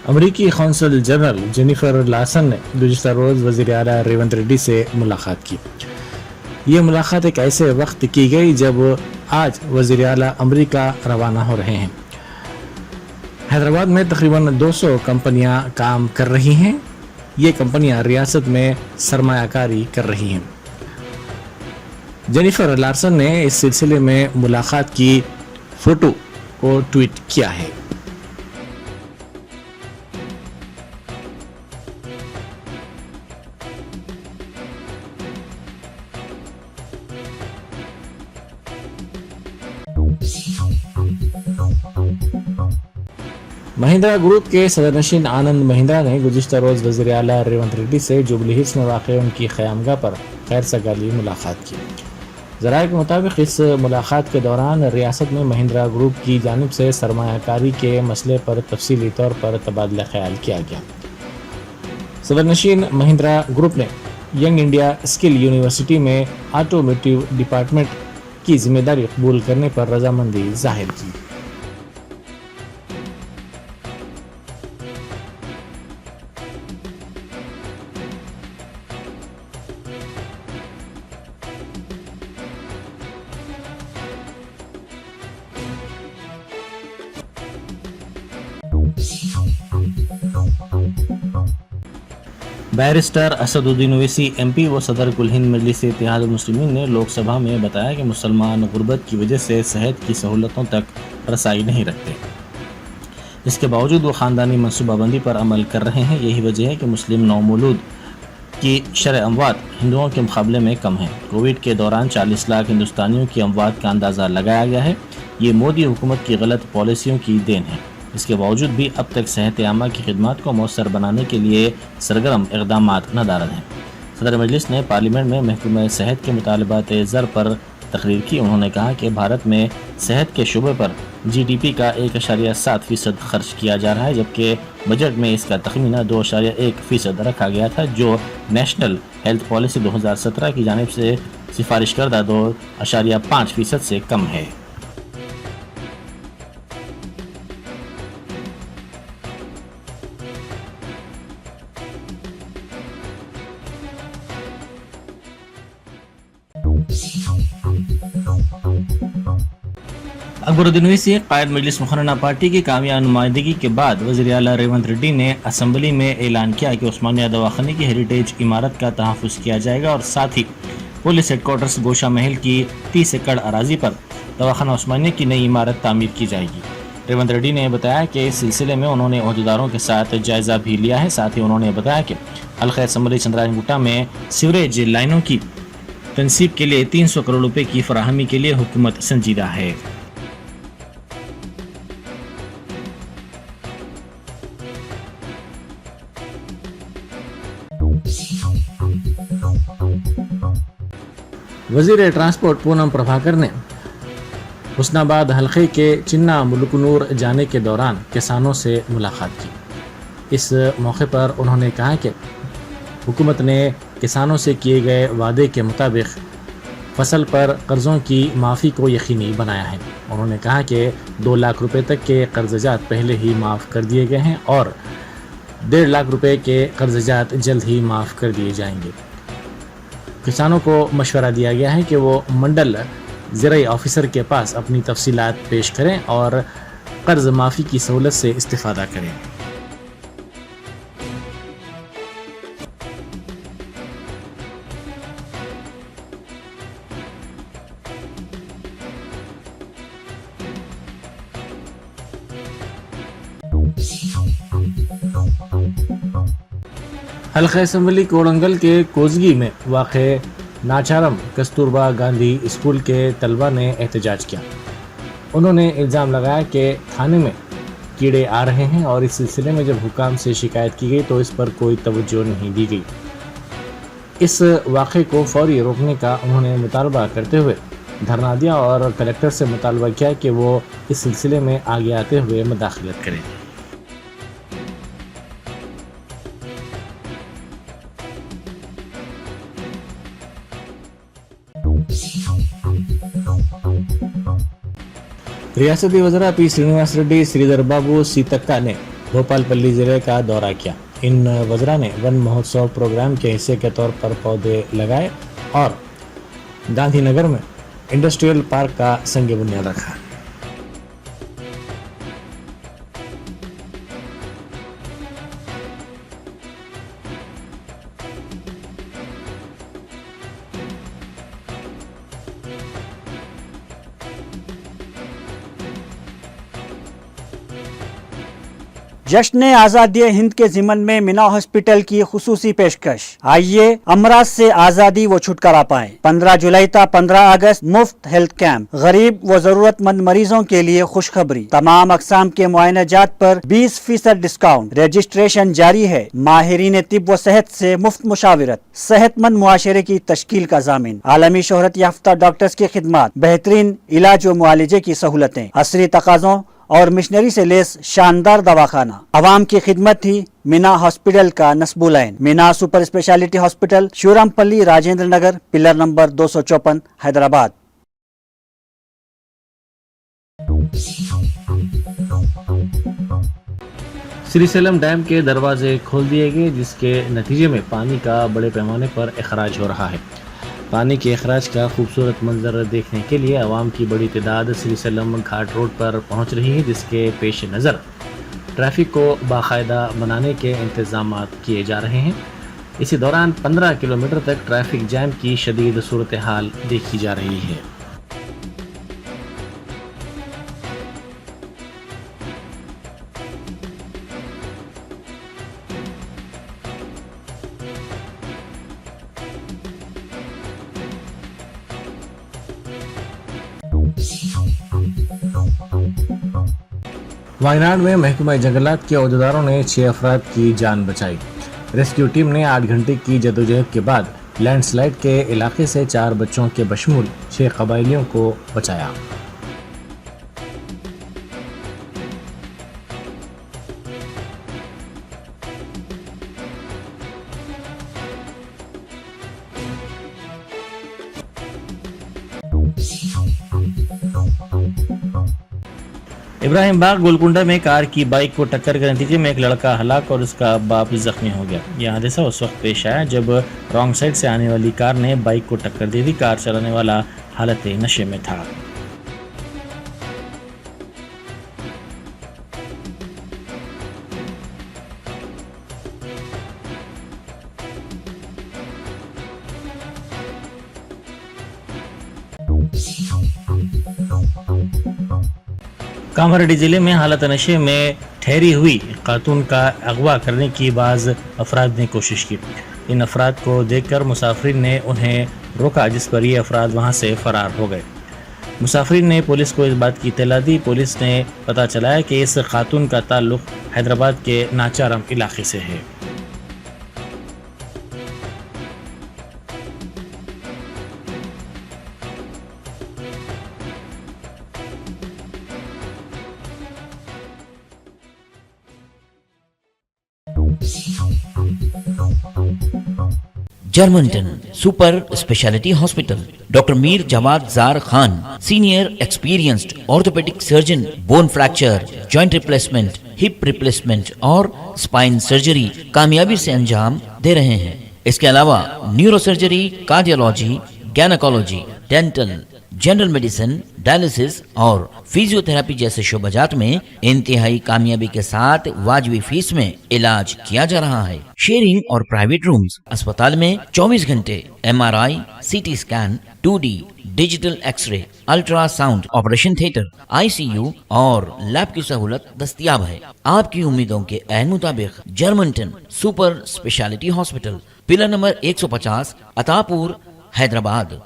अमरीकी consul general Jennifer Larsen ने गुज़िश्ता रोज़ वज़ीर आला रेवंत रेड्डी से मुलाकात की। ये मुलाकात एक ऐसे वक्त की गई जब आज वज़ीर आला अमरीका रवाना हो रहे हैं। हैदराबाद में तकरीबन 200 कंपनियां काम कर रही हैं। ये कंपनियां रियासत में सरमायाकारी कर रही हैं। जेनिफर लार्सन ने इस सिलसिले में मुलाकात की फोटो को ट्वीट किया है। महिंद्रा ग्रुप के सदरनशीन आनंद महिंद्रा ने गुज़िश्ता रोज़ वज़ीर आला रेवंत रेड्डी से जुबली हिल्स में वाक़ उनकी क़यामगाह पर खैर सगाली मुलाकात की। ज़राए के मुताबिक इस मुलाकात के दौरान रियासत में महिंद्रा ग्रुप की जानिब से सरमायाकारी के मसले पर तफसीली तौर पर तबादला ख्याल किया गया। सदरनशीन महिंद्रा ग्रुप ने यंग इंडिया स्किल यूनिवर्सिटी में ऑटोमोटिव डिपार्टमेंट की जिम्मेदारी कबूल करने पर रजामंदी जाहिर की। बैरिस्टर असदुद्दीन ओवैसी एमपी व सदर कुल हिंद मजलिस इत्तेहाद मुस्लिमीन ने लोकसभा में बताया कि मुसलमान गुर्बत की वजह से सेहत की सहूलतों तक रसाई नहीं रखते। इसके बावजूद वो ख़ानदानी मनसूबाबंदी पर अमल कर रहे हैं। यही वजह है कि मुस्लिम नौमौलूद की शरह अमवात हिंदुओं के मुकाबले में कम है। कोविड के दौरान 40 लाख हिंदुस्तानियों की अमवात का अंदाज़ा लगाया गया है। ये मोदी हुकूमत की गलत पॉलिसियों की देन है। इसके बावजूद भी अब तक सेहत आमा की खिदमत को मौसर बनाने के लिए सरगर्म इक़दाम नदारद हैं। सदर मजलिस ने पार्लियामेंट में महकमा सेहत के मुतालबात ज़र पर तकरीर की। उन्होंने कहा कि भारत में सेहत के शुबे पर GDP का 1.7% खर्च किया जा रहा है, जबकि बजट में इसका तखमीना 2.1% रखा गया था, जो नेशनल हेल्थ पॉलिसी 2017 की जानिब से सिफारिश करदा 2.5% से कम है। अकबरुद्दीन ओवैसी कायद मजलिस मुखर्रना पार्टी की कामयाब नुमाइंदगी के बाद वज़ीर आला रेवंत रेड्डी ने असम्बली में ऐलान किया कि उस्मानिया दवाखाने की हेरिटेज इमारत का तहफ़्फ़ुज़ किया जाएगा और साथ ही पुलिस हेडक्वार्टर्स गोशा महल की 30 एकड़ अराजी पर दवाखाना उस्मानिया की नई इमारत तामीर की जाएगी। रेवंत रेड्डी ने बताया कि इस सिलसिले में उन्होंने ओहदेदारों के साथ जायज़ा भी लिया है। साथ ही उन्होंने बताया कि हल्का असम्बली चंद्रायनगुट्टा में सीवरेज लाइनों की तनसीब के लिए 300 करोड़ रुपए की फराहमी के लिए हुकूमत संजीदा है। वज़ीर ट्रांसपोर्ट पूनम प्रभाकर ने हुस्नाबाद हल्के के चिन्ना मुल्कनूर जाने के दौरान किसानों से मुलाकात की। इस मौके पर उन्होंने कहा कि हुकूमत ने किसानों से किए गए वादे के मुताबिक फसल पर कर्ज़ों की माफ़ी को यकीनी बनाया है। उन्होंने कहा कि 2 लाख रुपए तक के कर्ज़जात पहले ही माफ़ कर दिए गए हैं और 1.5 लाख रुपए के कर्ज़जात जल्द ही माफ़ कर दिए जाएंगे। किसानों को मशवरा दिया गया है कि वो मंडल ज़राई ऑफिसर के पास अपनी तफसीलात पेश करें और कर्ज़ माफ़ी की सहूलत से इस्तिफ़ादा करें। हल्का असम्बली कोड़ंगल के कोजगी में वाक़े नाचारम कस्तूरबा गांधी स्कूल के तलबा ने एहतजाज किया। उन्होंने इल्ज़ाम लगाया कि थाने में कीड़े आ रहे हैं और इस सिलसिले में जब हुकाम से शिकायत की गई तो इस पर कोई तवज्जो नहीं दी गई। इस वाक़े को फौरी रोकने का उन्होंने मुतालबा करते हुए धरना दिया और कलेक्टर से मुतालबा किया कि वो इस सिलसिले में आगे आते हुए मुदाखलत करें। रियासती वज़रा पी श्रीनिवास रेड्डी, श्रीधर बाबू सीतक्का ने भोपालपल्ली जिले का दौरा किया। इन वज़रा ने वन महोत्सव प्रोग्राम के हिस्से के तौर पर पौधे लगाए और गांधीनगर में इंडस्ट्रियल पार्क का संग बुनियाद रखा। जश्न आज़ादी हिंद के ज़िमन में मीना हॉस्पिटल की खुसूसी पेशकश। आइए अमराज से आज़ादी व छुटकारा पाएं। 15 जुलाई था 15 अगस्त मुफ्त हेल्थ कैंप। गरीब व जरूरतमंद मरीजों के लिए खुशखबरी। तमाम अकसाम के मुआयनाजात पर 20% डिस्काउंट। रजिस्ट्रेशन जारी है। माहिरीन तिब व सेहत से मुफ्त मुशावरत। सेहतमंद मुआशरे की तश्कील का ज़ामिन। आलमी शोहरत याफ्ता डॉक्टर्स की खिदमत। बेहतरीन इलाज व मुआलजे की सहूलतें। असरी तकाज़ों और मिशनरी से लेस शानदार दवाखाना। आवाम की खिदमत थी मीना हॉस्पिटल का नस्बुल ऐन। Meena super speciality hospital, Shivarampalli, Rajendra Nagar, pillar number 254, Hyderabad. Srisailam dam के दरवाजे खोल दिए गए, जिसके नतीजे में पानी का बड़े पैमाने पर अखराज हो रहा है। पानी के अखराज का खूबसूरत मंजर देखने के लिए आवाम की बड़ी तादाद श्रीशैलम घाट रोड पर पहुंच रही है, जिसके पेश नज़र ट्रैफिक को बाकायदा बनाने के इंतजाम किए जा रहे हैं। इसी दौरान 15 किलोमीटर तक ट्रैफिक जैम की शदीद सूरत हाल देखी जा रही है। वायनाड में महकमा जंगलात के अहदेदारों ने 6 अफराद की जान बचाई। रेस्क्यू टीम ने 8 घंटे की जदोजहद के बाद लैंडस्लाइड के इलाके से 4 बच्चों के बशमूल 6 कबायलियों को बचाया। इब्राहिम बाग गोलकुंडा में कार की बाइक को टक्कर के नतीजे में एक लड़का हलाक और उसका बाप जख्मी हो गया। यह हादसा उस वक्त पेश आया जब रॉन्ग साइड से आने वाली कार ने बाइक को टक्कर दी थी। कार चलाने वाला हालत नशे में था। कामारेड्डी जिले में हालत नशे में ठहरी हुई खातून का अगवा करने की बाज़ अफराद ने कोशिश की। इन अफराद को देखकर मुसाफिरीन ने उन्हें रोका, जिस पर ये अफराद वहां से फरार हो गए। मुसाफिरीन ने पुलिस को इस बात की इत्तला दी। पुलिस ने पता चलाया कि इस खातून का ताल्लुक हैदराबाद के नाचारम इलाके से है। Germanton super speciality hospital, doctor Mir Jawad Jar Khan, senior experienced orthopaedic surgeon, bone fracture, joint replacement, hip replacement और स्पाइन सर्जरी कामयाबी से अंजाम दे रहे हैं। इसके अलावा neuro surgery, cardiology, gynaecology, dental, general medicine, dialysis और फिजियोथेरेपी जैसे शोबाजात में इंतहाई कामयाबी के साथ वाजबी फीस में इलाज किया जा रहा है। शेयरिंग और प्राइवेट रूम्स। अस्पताल में 24 घंटे MRI, CT scan, 2D digital x-ray, ultrasound, operation theatre, ICU और लैब की सहूलत दस्तयाब है। आपकी उम्मीदों के ऐन मुताबिक Germanton super speciality hospital, pillar number 150, Attapur, Hyderabad.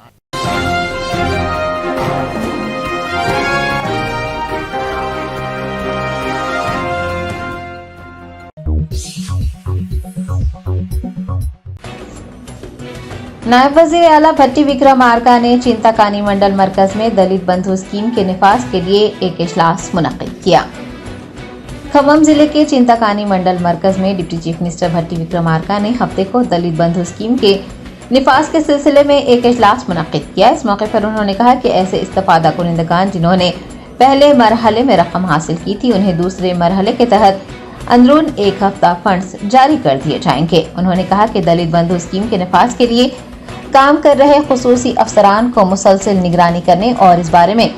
नायब वजीर आला भट्टी विक्रमार्का ने चिंताकानी मंडल मरकज में दलित बंधु स्कीम के निफाज के लिए एक इजलास मुनक्किद किया। खम्मम जिले के चिंताकानी मंडल मरकज में डिप्टी चीफ मिनिस्टर भट्टी विक्रमार्का ने हफ्ते को दलित बंधु स्कीम के निफाज के सिलसिले में एक इजलास मुनक्किद किया। इस मौके पर उन्होंने कहा कि ऐसे इस्तेफादा कुनिंदगान जिन्होंने पहले मरहले में रकम हासिल की थी, उन्हें दूसरे मरहले के तहत अंदरून 1 हफ्ता फंड्स जारी कर दिए जाएंगे। उन्होंने कहा कि दलित बंधु स्कीम के नफाज के लिए काम कर रहे खुसूसी अफसरान को मुसलसल निगरानी करने और इस बारे में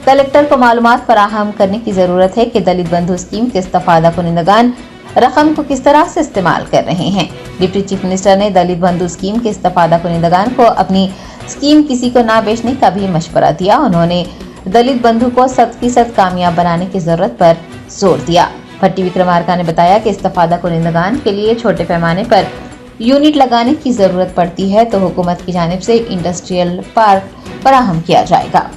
कलेक्टर को मालूमात फराहम करने की जरूरत है कि दलित बंधु स्कीम के इस्तफादा कुनिंदगान रकम को किस तरह से इस्तेमाल कर रहे हैं। डिप्टी चीफ मिनिस्टर ने दलित बंधु स्कीम के इस्तफादा कुनिंदगान को अपनी स्कीम किसी को ना बेचने का भी मशवरा दिया। उन्होंने दलित बंधु को 100% कामयाब बनाने की जरूरत पर जोर दिया। भट्टी विक्रमार्का ने बताया कि इस्तफादा कुनिंदगान के लिए छोटे पैमाने पर यूनिट लगाने की जरूरत पड़ती है तो हुकूमत की जानिब से इंडस्ट्रियल पार्क फराहम किया जाएगा।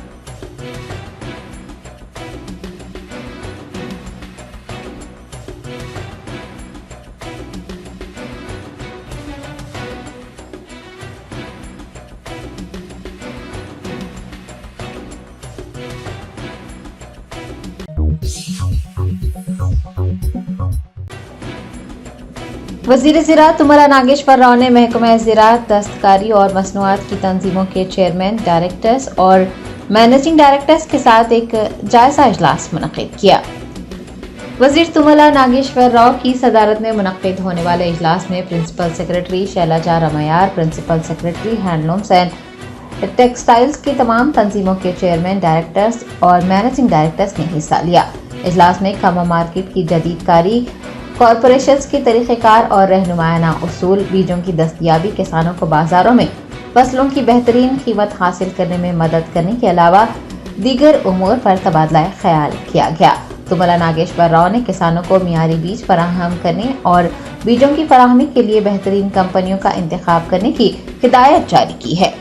वजीर ज़राअत तुमला नागेश्वर राव ने महकमा ज़राअत, दस्तकारी और मसनूआत की तंजीमों के चेयरमैन, डायरेक्टर्स और मैनेजिंग डायरेक्टर्स के साथ एक जायजा इजलास मुनक्किद किया। वजीर तुमला नागेश्वर राव की सदारत में मुनक्किद होने वाले इजलास में principal secretary Shailaja Ramaiyar, principal secretary handlooms and textiles की तमाम तंजीमों के चेयरमैन, डायरेक्टर्स और मैनेजिंग डायरेक्टर्स ने हिस्सा लिया। इजलास में खम्मा मार्केट की जदीदकारी, कॉरपोरेशंस के तरीक़ेकार और रहनुमायाना उसूल, बीजों की दस्तयाबी, किसानों को बाजारों में फसलों की बेहतरीन कीमत हासिल करने में मदद करने के अलावा दीगर उमूर पर तबादला ख्याल किया गया। तुमला नागेश्वर राव ने किसानों को मियारी बीज फराहम करने और बीजों की फराहमी के लिए बेहतरीन कंपनियों का इंतखाब करने की हिदायत जारी की है।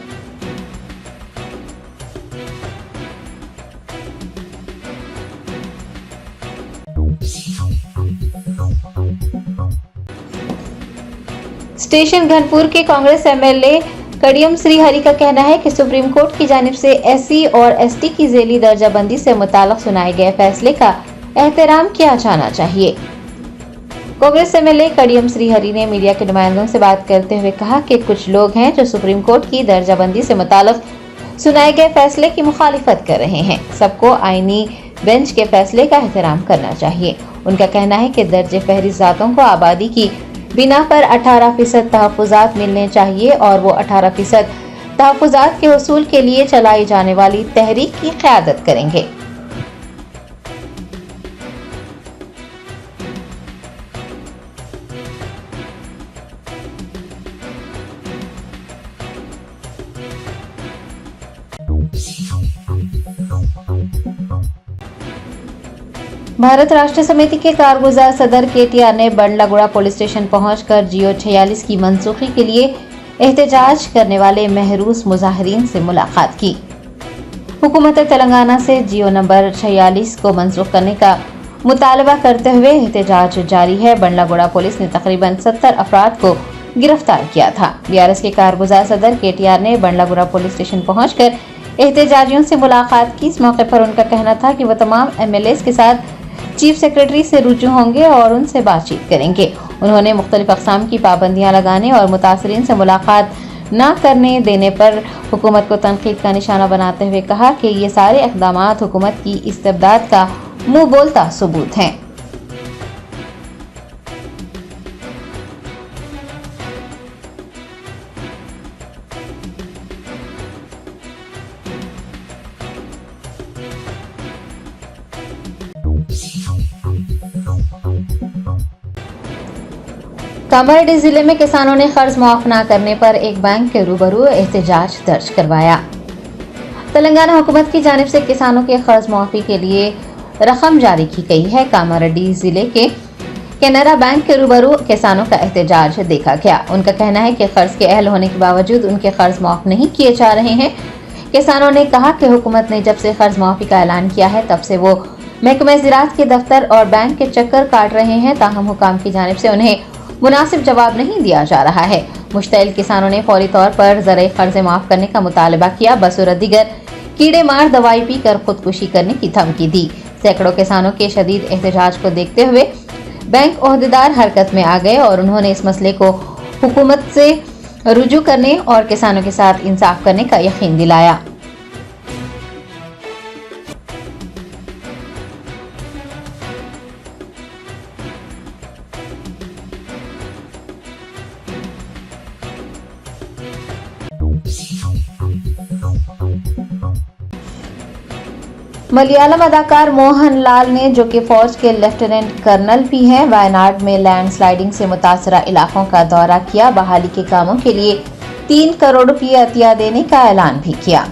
स्टेशन घनपुर के कांग्रेस एमएलए कड़ियम श्रीहरि का कहना है कि सुप्रीम कोर्ट की जानिब से एससी और एसटी की झेली दर्जाबंदी से मुताल्लिक सुनाए गए फैसले का एहतराम किया जाना चाहिए। कांग्रेस एमएलए कड़ियम श्रीहरि ने मीडिया के नुमाइंदों से बात करते हुए कहा कि कुछ लोग हैं जो सुप्रीम कोर्ट की दर्जाबंदी से मुताल्लिक सुनाए गए फैसले की मुखालिफत कर रहे हैं। सबको आईनी बेंच के फैसले का एहतराम करना चाहिए। उनका कहना है कि दर्जे फहरिस्त ज़ातों को आबादी की बिना पर 18% तहफ़्फ़ुज़ात मिलने चाहिए और वो 18% तहफ़्फ़ुज़ात के उसूल के लिए चलाई जाने वाली तहरीक की क़यादत करेंगे। भारत राष्ट्र समिति के कारगुजार सदर केटीआर ने बंडलागुड़ा पुलिस स्टेशन पहुंचकर जियो 46 की मनसूखी के लिए एहतजाज करने वाले महरूस मुजाहिरीन से मुलाकात की। हुकूमत तेलंगाना से जियो नंबर 46 को मनसूख करने का मुतालबा करते हुए एहतजाज जारी है। बंडलागुड़ा पुलिस ने तकरीबन 70 अफराद को गिरफ्तार किया था। बीआरएस के कारगुजार सदर केटीआर ने बंडलागुड़ा पुलिस स्टेशन पहुंचकर एहतजाजियों से मुलाकात की। इस मौके पर उनका कहना था कि वह तमाम एमएलए के साथ चीफ सेक्रेटरी से रुजू होंगे और उनसे बातचीत करेंगे। उन्होंने मुख्तलिफ अक़साम की पाबंदियां लगाने और मुतासरीन से मुलाकात न करने देने पर हुकूमत को तनकीद का निशाना बनाते हुए कहा कि ये सारे इक़दामात हुकूमत की इस्तेबदाद का मुंह बोलता सबूत हैं। कामारेड्डी जिले में किसानों ने कर्ज माफ न करने पर एक बैंक के रूबरू एहतजाज दर्ज करवाया। तेलंगाना हुकूमत की जानिब से किसानों के कर्ज माफी के लिए रकम जारी की गई है। कामारेड्डी जिले के कैनरा बैंक के रूबरू किसानों का एहतजाज देखा गया। उनका कहना है कि कर्ज के अहल होने के बावजूद उनके कर्ज माफ नहीं किए जा रहे हैं। किसानों ने कहा कि हुकूमत ने जब से कर्ज माफी का ऐलान किया है तब से वो महकमा ज़राअत के दफ्तर और बैंक के चक्कर काट रहे हैं, ताहम हुकाम की जानिब से उन्हें मुनासिब जवाब नहीं दिया जा रहा है। मुश्तइल किसानों ने फौरी तौर पर ज़राई कर्ज़े माफ करने का मुतालबा किया। बसूरत दीगर कीड़े मार दवाई पीकर खुदकुशी करने की धमकी दी। सैकड़ों किसानों के शदीद एहतजाज को देखते हुए बैंक ओहदेदार हरकत में आ गए और उन्होंने इस मसले को हुकूमत से रुजू करने और किसानों के साथ इंसाफ करने का यकीन दिलाया। मलयालम अदाकार मोहन लाल ने, जो कि फौज के लेफ्टिनेंट कर्नल भी हैं, वायनाड में लैंडस्लाइडिंग से मुतासरा इलाकों का दौरा किया। बहाली के कामों के लिए 3 करोड़ रुपये अतिया देने का ऐलान भी किया।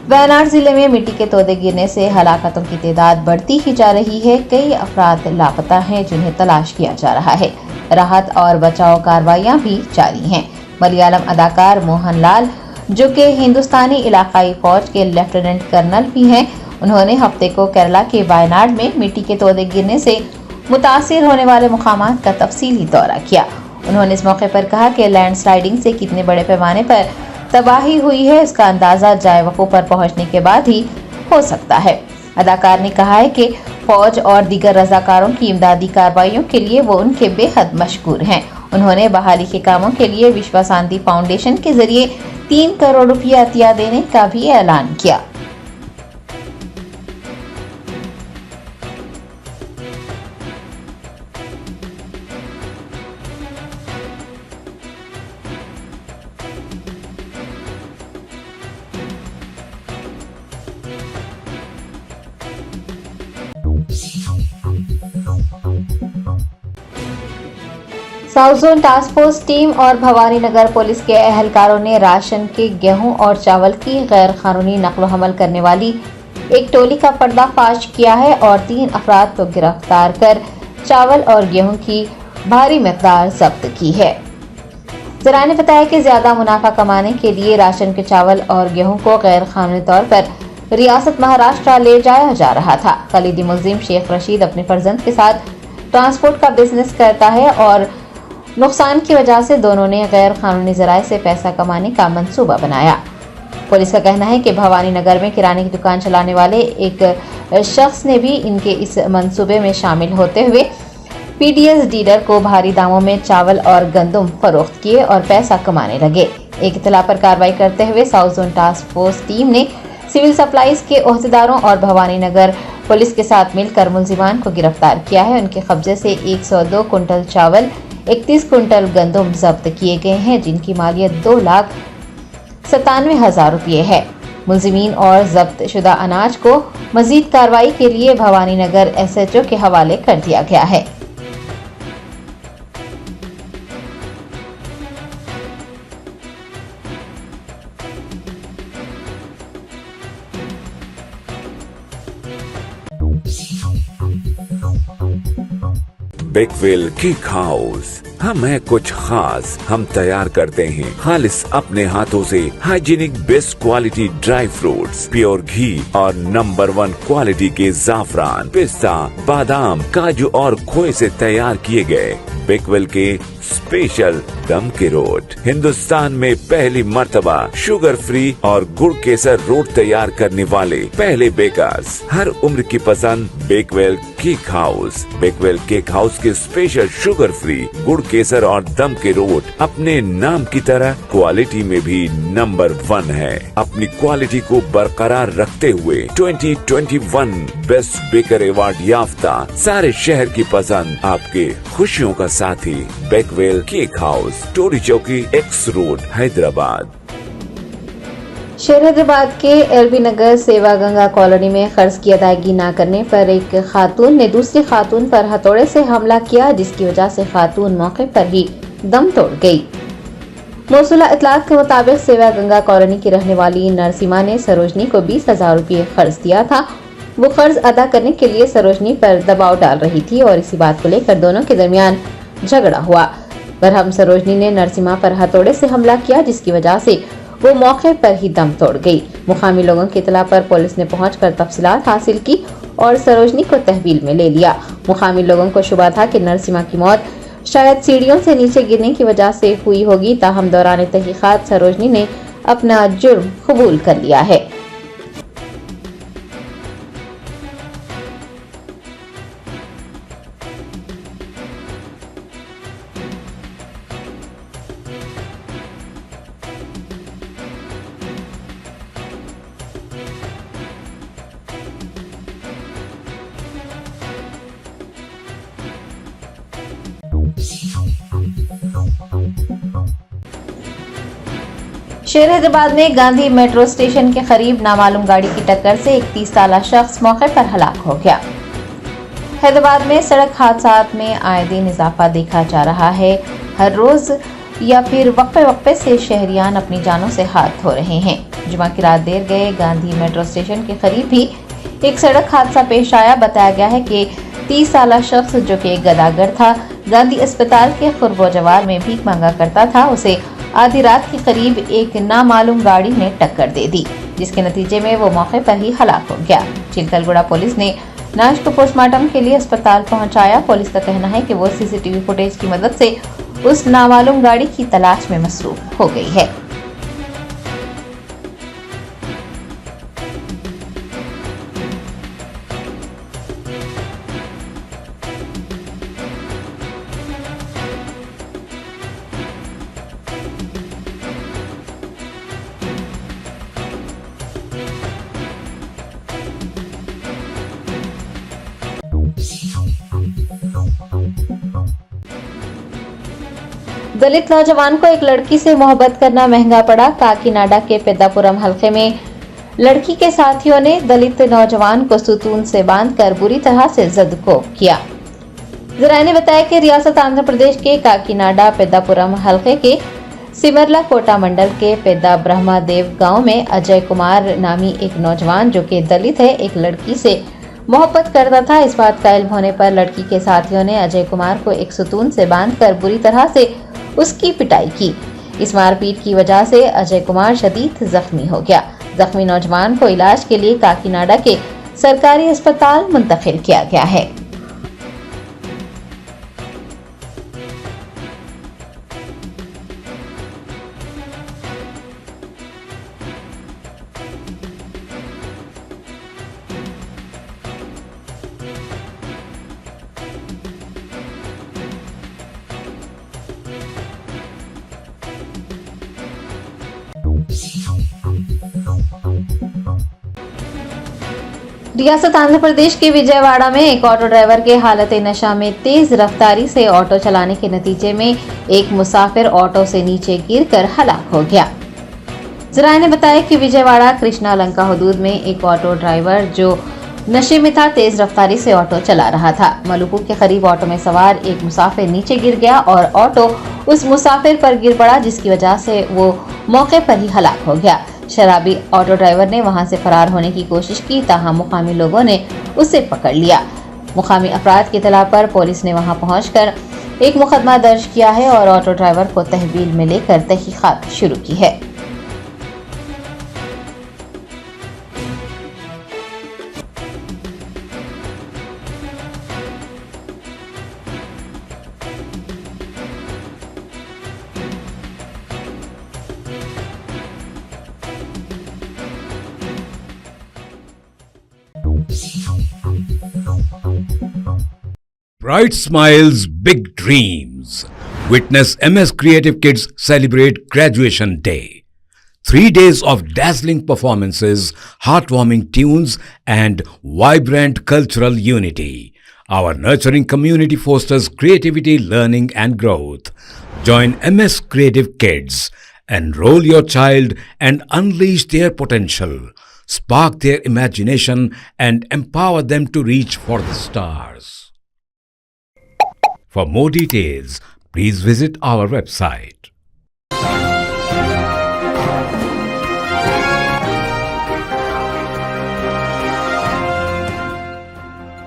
वायनाड जिले में मिट्टी के तोदे गिरने से हलाकतों की तादाद बढ़ती ही जा रही है। कई अफराद लापता हैं जिन्हें तलाश किया जा रहा है। राहत और बचाव कार्रवाइयां भी जारी हैं। मलयालम अदाकार मोहन लाल, जो कि हिंदुस्तानी इलाकाई फौज के लेफ्टिनेंट कर्नल भी हैं, उन्होंने हफ्ते को केरला के वायनाड में मिट्टी के तोदे गिरने से मुतासिर होने वाले मुकामात का तफसीली दौरा किया। उन्होंने इस मौके पर कहा कि लैंडस्लाइडिंग से कितने बड़े पैमाने पर तबाही हुई है, इसका अंदाजा जाए वक़ूफ़ पर पहुंचने के बाद ही हो सकता है। अदाकार ने कहा है कि फौज और दीगर रजाकारों की इमदादी कार्रवाइयों के लिए वो उनके बेहद मशकूर हैं। उन्होंने बहाली के कामों के लिए विश्व शांति फाउंडेशन के जरिए 3 करोड़ रुपये अतिया देने का भी ऐलान किया। South zone task force team और भवानी नगर पुलिस के एहलकारों ने राशन के गेहूं और चावल की गैर कानूनी नकल हमल करने वाली एक टोली का पर्दाफाश किया है और 3 अफराद को गिरफ्तार कर चावल और गेहूं की भारी मिकदार जब्त की है। जराये ने बताया कि ज्यादा मुनाफा कमाने के लिए राशन के चावल और गेहूं को गैर कानूनी तौर पर रियासत महाराष्ट्र ले जाया जा रहा था। कलीदी मुलजिम शेख रशीद अपने फर्जंद के साथ ट्रांसपोर्ट का बिजनेस करता है और नुकसान की वजह से दोनों ने गैर कानूनी जराये से पैसा कमाने का मंसूबा बनाया। पुलिस का कहना है कि भवानी नगर में किराने की दुकान चलाने वाले एक शख्स ने भी इनके इस मंसूबे में शामिल होते हुए पीडीएस डीलर को भारी दामों में चावल और गंदम फरोख्त किए और पैसा कमाने लगे। एक इत्तला पर कार्रवाई करते हुए south zone task force team ने सिविल सप्लाईज के ओहदेदारों और भवानी नगर पुलिस के साथ मिलकर मुलजिमान को गिरफ्तार किया है। उनके कब्जे से 102 कुंटल चावल, 31 कुंटल गंदम जब्त किए गए हैं, जिनकी मालियत 2,97,000 रुपये है। मुलजिमीन और जब्त शुदा अनाज को मजीद कार्रवाई के लिए भवानी नगर SHO के हवाले कर दिया गया है। बेकवेल केक हाउस, हम है कुछ खास। हम तैयार करते हैं खालिस अपने हाथों से hygienic best quality dry fruits, pure घी और नंबर 1 क्वालिटी के जाफरान, पिस्ता, बादाम, काजू और खोए से तैयार किए गए बेकवेल के स्पेशल दम के रोट। हिंदुस्तान में पहली मर्तबा शुगर फ्री और गुड़ केसर रोट तैयार करने वाले पहले बेकर्स। हर उम्र की पसंद Bakewell cake house. Bakewell cake house के स्पेशल शुगर फ्री, गुड़ केसर और दम के रोट अपने नाम की तरह क्वालिटी में भी नंबर 1 है। अपनी क्वालिटी को बरकरार रखते हुए 2021 बेस्ट बेकर अवार्ड याफ्ता सारे शहर की पसंद, आपके खुशियों का साथी बेकवेल केक हाउस, टोरी चौकी, एक्स रोड, हैदराबाद। शेर हैदराबाद के एलबी नगर सेवा गंगा कॉलोनी में कर्ज की अदायगी न करने पर एक खातून ने दूसरी खातून पर हथौड़े से हमला किया, जिसकी वजह से खातून मौके पर ही दम तोड़ गई। मौसूला इतलात के मुताबिक सेवा गंगा कॉलोनी की रहने वाली नरसिमा ने सरोजनी को 20,000 रुपये कर्ज दिया था। वो कर्ज अदा करने के लिए सरोजनी पर दबाव डाल रही थी और इसी बात को लेकर दोनों के दरमियान झगड़ा हुआ। बरहम सरोजनी ने नरसिमा पर हथौड़े से हमला किया, जिसकी वजह से वो मौके पर ही दम तोड़ गई। मुकामी लोगों की इतला पर पुलिस ने पहुंचकर तफसीलात हासिल की और सरोजनी को तहवील में ले लिया। मुकामी लोगों को शुबा था कि नरसिमा की मौत शायद सीढ़ियों से नीचे गिरने की वजह से हुई होगी, ताहम दौरान तहकीकात सरोजनी ने अपना जुर्म कबूल कर लिया है। शेर हैदराबाद में गांधी मेट्रो स्टेशन के करीब नामालूम गाड़ी की टक्कर से एक 30 साल शख्स मौके पर हलाक हो गया। हैदराबाद में सड़क हादसात में आए दिन इजाफा देखा जा रहा है। हर रोज या फिर वक्फे से शहरियान अपनी जानों से हाथ धो रहे हैं। जुमा की रात देर गए गांधी मेट्रो स्टेशन के करीब भी एक सड़क हादसा पेश आया। बताया गया है कि 30 साल शख्स जो कि एक गदागर था, गांधी अस्पताल के खुरबो जवार में भीख मांगा करता था, उसे आधी रात के करीब एक नामालूम गाड़ी ने टक्कर दे दी, जिसके नतीजे में वो मौके पर ही हलाक हो गया। चिलकलगुड़ा पुलिस ने लाश को पोस्टमार्टम के लिए अस्पताल पहुंचाया। पुलिस का कहना है कि वो सीसीटीवी फुटेज की मदद से उस नामालूम गाड़ी की तलाश में मसरूफ हो गई है। दलित नौजवान को एक लड़की से मोहब्बत करना महंगा पड़ा। काकीनाडा के पेद्दापुरम हलके में लड़की के साथियों ने दलित नौजवान को सुतून से बांधकर बुरी तरह से जदकोब किया। जराये ने बताया कि रियासत आंध्र प्रदेश के काकीनाडा पेद्दापुरम हलके के सिमरला कोटा मंडल के पेद्दा ब्रह्मादेव गांव में अजय कुमार नामी एक नौजवान जो कि दलित है, एक लड़की से मोहब्बत करता था। इस बात का इल्म होने पर लड़की के साथियों ने अजय कुमार को एक सुतून से बांधकर बुरी तरह से उसकी पिटाई की। इस मारपीट की वजह से अजय कुमार शदीद जख्मी हो गया। जख्मी नौजवान को इलाज के लिए काकीनाडा के सरकारी अस्पताल मुंतकिल किया गया है। रियासत आंध्र प्रदेश के विजयवाड़ा में एक ऑटो ड्राइवर के हालत नशा में तेज रफ्तारी से ऑटो चलाने के नतीजे में एक मुसाफिर ऑटो से नीचे गिरकर हलाक हो गया। जराये ने बताया कि विजयवाड़ा कृष्णा लंका हदूद में एक ऑटो ड्राइवर जो नशे में था तेज रफ्तारी से ऑटो चला रहा था। मलुकू के करीब ऑटो में सवार एक मुसाफिर नीचे गिर गया और ऑटो उस मुसाफिर पर गिर पड़ा, जिसकी वजह से वो मौके पर ही हलाक हो गया। शराबी ऑटो ड्राइवर ने वहां से फरार होने की कोशिश की, ताहम मुकामी लोगों ने उसे पकड़ लिया। मुकामी अपराध की इत्तला पर पुलिस ने वहां पहुंचकर एक मुकदमा दर्ज किया है और ऑटो ड्राइवर को तहवील में लेकर तहकीकात शुरू की है। Bright smiles, big dreams. Witness MS Creative Kids celebrate Graduation Day. 3 days of dazzling performances, heartwarming tunes, and vibrant cultural unity. Our nurturing community fosters creativity, learning, and growth. Join MS Creative Kids. Enroll your child and unleash their potential. Spark their imagination and empower them to reach for the stars. For more details, please visit our website.